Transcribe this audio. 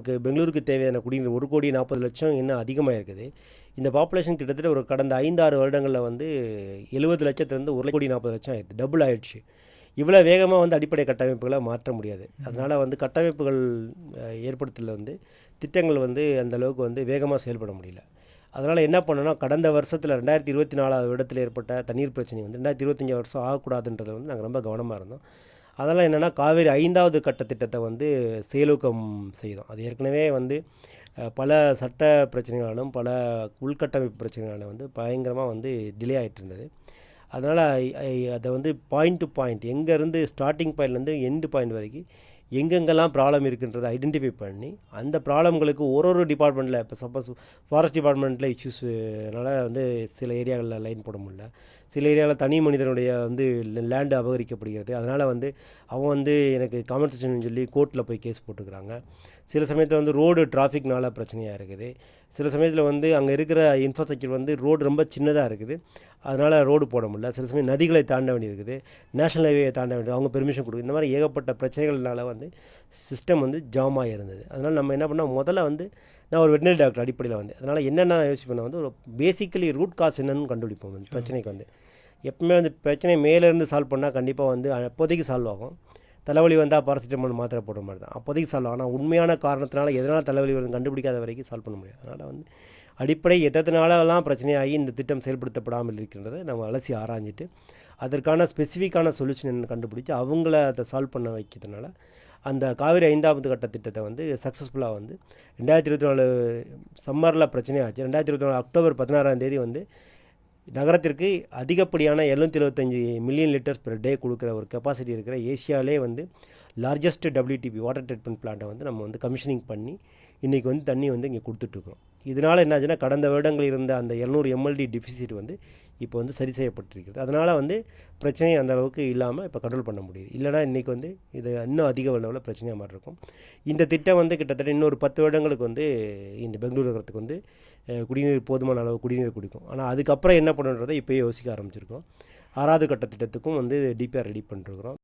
நமக்கு பெங்களூருக்கு தேவையான குடிநீர் 1,40,00,000 இன்னும் அதிகமாக இருக்குது. இந்த பாப்புலேஷன் கிட்டத்தட்ட ஒரு கடந்த 5-6 வருடங்களில் வந்து 70,00,000 1,40,00,000 ஆயிடுது, டபுள் ஆயிடுச்சு. இவ்வளோ வேகமாக வந்து அடிப்படை கட்டமைப்புகளை மாற்ற முடியாது. அதனால் வந்து கட்டமைப்புகள் ஏற்படுத்தல வந்து திட்டங்கள் வந்து அந்த அளவுக்கு வந்து வேகமாக செயல்பட முடியல. அதனால் என்ன பண்ணோன்னா, கடந்த வருஷத்தில் 2024 வருடத்தில் ஏற்பட்ட தண்ணீர் பிரச்சனை வந்து 2025 வருஷம் ஆகக்கூடாதுன்றதை வந்து நாங்கள் ரொம்ப கவனமாக இருந்தோம். அதெல்லாம் என்னென்னா, காவேரி 5வது கட்ட திட்டத்தை வந்து செயலூக்கம் செய்தோம். அது ஏற்கனவே வந்து பல சட்ட பிரச்சனைகளாலும் பல உள்கட்டமைப்பு பிரச்சனைகளாலும் வந்து பயங்கரமாக வந்து டிலே ஆகிட்டு இருந்தது. அதனால் அதை வந்து பாயிண்ட் டு பாயிண்ட், எங்கேருந்து ஸ்டார்டிங் பாயிண்ட்லேருந்து எண்டு பாயிண்ட் வரைக்கும் எங்கெங்கெல்லாம் ப்ராப்ளம் இருக்குன்றதை ஐடென்டிஃபை பண்ணி அந்த ப்ராப்ளம்களுக்கு ஒரு டிபார்ட்மெண்ட்டில், இப்போ சப்போஸ் ஃபாரஸ்ட் டிபார்ட்மெண்ட்டில் இஷ்யூஸ்னால வந்து சில ஏரியாகளில் லைன் போட முடியல, சில ஏரியாவில் தனி மனிதனுடைய வந்து லேண்டு அபகரிக்கப்படுகிறது. அதனால் வந்து அவன் வந்து எனக்கு காம்பன்சேஷன் சொல்லி கோர்ட்டில் போய் கேஸ் போட்டுக்கிறாங்க. சில சமயத்தில் வந்து ரோடு டிராஃபிக்னால பிரச்சனையாக இருக்குது. சில சமயத்தில் வந்து அங்கே இருக்கிற இன்ஃப்ராஸ்ட்ரக்சர் வந்து ரோடு ரொம்ப சின்னதாக இருக்குது, அதனால் ரோடு போட முடியல. சில சமயம் நதிகளை தாண்ட வேண்டியிருக்குது, நேஷனல் ஹைவே தாண்ட வேண்டியது, அவங்க பெர்மிஷன் கொடுக்குது. இந்த மாதிரி ஏகப்பட்ட பிரச்சனைகள்னால வந்து சிஸ்டம் வந்து ஜாமாக இருந்தது. அதனால் நம்ம என்ன பண்ணால், முதல்ல வந்து நான் ஒரு வெட்டினரி டாக்டர் அடிப்படையில் வந்து, அதனால் என்னென்ன யோசிப்பேன் வந்து, ஒரு பேசிக்கலி ரூட் காஸ் என்னன்னு கண்டுபிடிப்போம் வந்து பிரச்சனைக்கு வந்து. எப்பவுமே வந்து பிரச்சனை மேலேருந்து சால்வ் பண்ணால் கண்டிப்பாக வந்து அப்போதைக்கு சால்வ் ஆகும். தலைவலி வந்தால் பாராசிட்டமால் மாத்திரை போடுற மாதிரி தான், அப்போதைக்கு சால்வ் ஆகும். ஆனால் உண்மையான காரணத்தினால எதனால் தலைவலி வருது கண்டுபிடிக்காத வரைக்கும் சால்வ் பண்ண முடியாது. அதனால் வந்து அடிப்படை எத்தனாலலாம் பிரச்சனையாகி இந்த திட்டம் செயல்படுத்தப்படாமல் இருக்கின்றதை நம்ம அலசி ஆராய்ஞ்சிட்டு அதற்கான ஸ்பெசிஃபிக்கான சொல்யூஷன் என்ன கண்டுபிடிச்சி அவங்கள அதை சால்வ் பண்ண வைக்கிறதுனால அந்த காவேரி 5வது கட்ட திட்டத்தை வந்து சக்ஸஸ்ஃபுல்லாக வந்து 2024 சம்மரில் பிரச்சனையாச்சு. 2024 அக்டோபர் 16 வந்து நகரத்திற்கு அதிகப்படியான 775 மில்லியன் லிட்டர்ஸ் பெர் டே கொடுக்குற ஒரு கெப்பாசிட்டி இருக்கிற ஏஷியாவிலே வந்து லார்ஜஸ்ட் WTP வாட்டர் ட்ரீட்மெண்ட் பிளான்ட்டை வந்து நம்ம வந்து கமிஷனிங் பண்ணி இன்றைக்கி வந்து தண்ணி வந்து இங்கே கொடுத்துட்ருக்கோம். இதனால் என்னாச்சுன்னா, கடந்த வருடங்கள் இருந்த அந்த 700 MLD டிஃபிசிட் வந்து இப்போ வந்து சரி செய்யப்பட்டிருக்கிறது. அதனால் வந்து பிரச்சனையை அந்த அளவுக்கு இல்லாமல் இப்போ கண்ட்ரோல் பண்ண முடியுது. இல்லைனா இன்றைக்கி வந்து இது இன்னும் அதிக அளவில் பிரச்சனையாக மாதிரி இருக்கும். இந்த திட்டம் வந்து கிட்டத்தட்ட இன்னொரு 10 வருடங்களுக்கு வந்து இந்த பெங்களூரு நகரத்துக்கு வந்து குடிநீர் போதுமான அளவு குடிநீர் குடிக்கும். ஆனால் அதுக்கப்புறம் என்ன பண்ணுன்றதை இப்போயே யோசிக்க ஆரம்பிச்சிருக்கோம். 6வது கட்ட திட்டத்துக்கும் வந்து DPR ரெடி பண்ணிருக்கிறோம்.